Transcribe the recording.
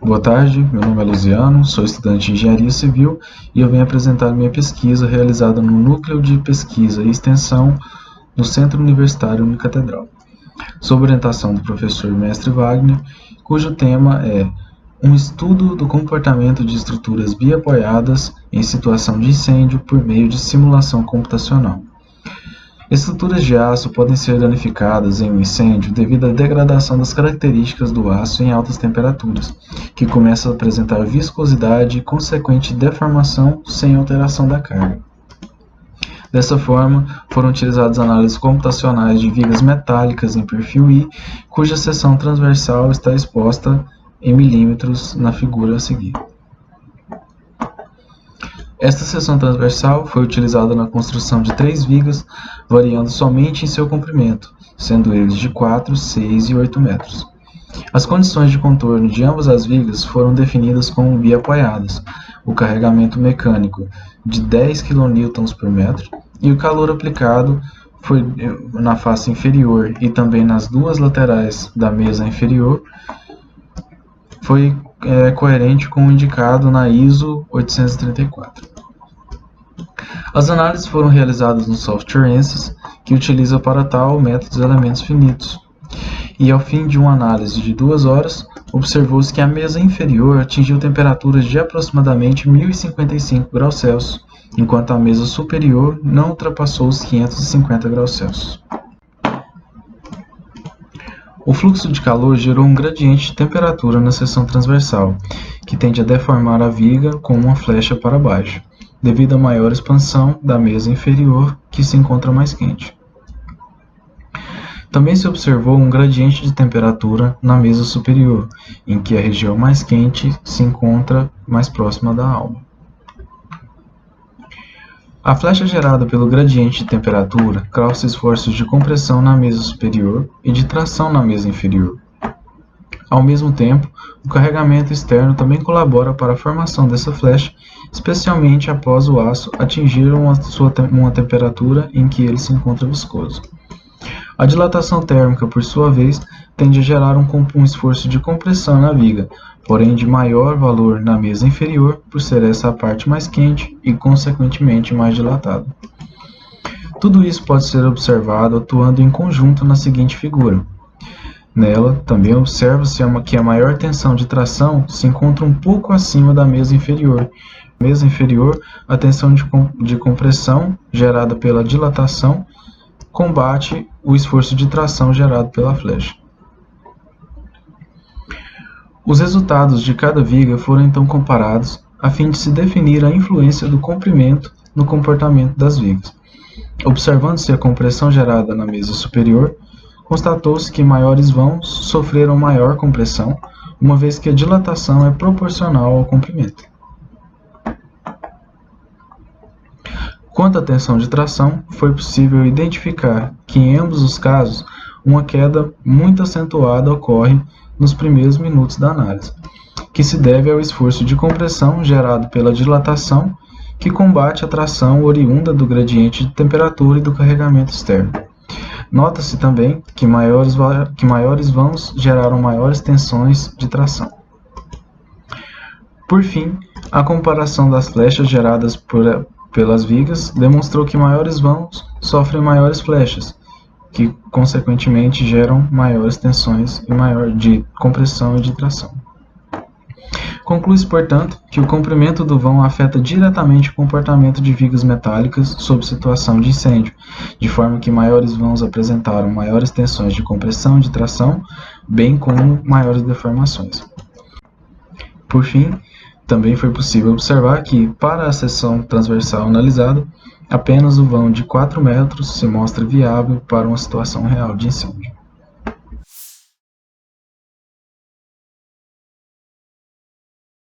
Boa tarde, meu nome é Luciano, sou estudante de Engenharia Civil e eu venho apresentar minha pesquisa realizada no Núcleo de Pesquisa e Extensão do Centro Universitário Unicatedral, sob orientação do professor Mestre Wagner, cujo tema é um estudo do comportamento de estruturas biapoiadas em situação de incêndio por meio de simulação computacional. Estruturas de aço podem ser danificadas em um incêndio devido à degradação das características do aço em altas temperaturas, que começa a apresentar viscosidade e consequente deformação sem alteração da carga. Dessa forma, foram utilizadas análises computacionais de vigas metálicas em perfil I, cuja seção transversal está exposta em milímetros na figura a seguir. Esta seção transversal foi utilizada na construção de 3 vigas, variando somente em seu comprimento, sendo eles de 4, 6 e 8 metros. As condições de contorno de ambas as vigas foram definidas como biapoiadas, o carregamento mecânico de 10 kN por metro e o calor aplicado foi na face inferior e também nas duas laterais da mesa inferior foi coerente com o indicado na ISO 834. As análises foram realizadas no software ANSYS, que utiliza para tal métodos elementos finitos, e ao fim de uma análise de 2 horas, observou-se que a mesa inferior atingiu temperaturas de aproximadamente 1055 graus Celsius, enquanto a mesa superior não ultrapassou os 550 graus Celsius. O fluxo de calor gerou um gradiente de temperatura na seção transversal, que tende a deformar a viga com uma flecha para baixo, devido à maior expansão da mesa inferior, que se encontra mais quente. Também se observou um gradiente de temperatura na mesa superior, em que a região mais quente se encontra mais próxima da alma. A flecha gerada pelo gradiente de temperatura causa esforços de compressão na mesa superior e de tração na mesa inferior. Ao mesmo tempo, o carregamento externo também colabora para a formação dessa flecha, especialmente após o aço atingir uma temperatura em que ele se encontra viscoso. A dilatação térmica, por sua vez, tende a gerar um esforço de compressão na viga, porém de maior valor na mesa inferior, por ser essa a parte mais quente e, consequentemente, mais dilatada. Tudo isso pode ser observado atuando em conjunto na seguinte figura. Nela, também observa-se que a maior tensão de tração se encontra um pouco acima da mesa inferior. Na mesa inferior, a tensão de compressão gerada pela dilatação combate o esforço de tração gerado pela flecha. Os resultados de cada viga foram então comparados a fim de se definir a influência do comprimento no comportamento das vigas. Observando-se a compressão gerada na mesa superior, constatou-se que maiores vãos sofreram maior compressão, uma vez que a dilatação é proporcional ao comprimento. Quanto à tensão de tração, foi possível identificar que em ambos os casos, uma queda muito acentuada ocorre nos primeiros minutos da análise, que se deve ao esforço de compressão gerado pela dilatação, que combate a tração oriunda do gradiente de temperatura e do carregamento externo. Nota-se também que maiores vãos geraram maiores tensões de tração. Por fim, a comparação das flechas geradas pelas vigas demonstrou que maiores vãos sofrem maiores flechas, que consequentemente geram maiores tensões de compressão e de tração. Conclui-se, portanto, que o comprimento do vão afeta diretamente o comportamento de vigas metálicas sob situação de incêndio, de forma que maiores vãos apresentaram maiores tensões de compressão e de tração, bem como maiores deformações. Por fim, também foi possível observar que, para a seção transversal analisada, apenas o vão de 4 metros se mostra viável para uma situação real de incêndio.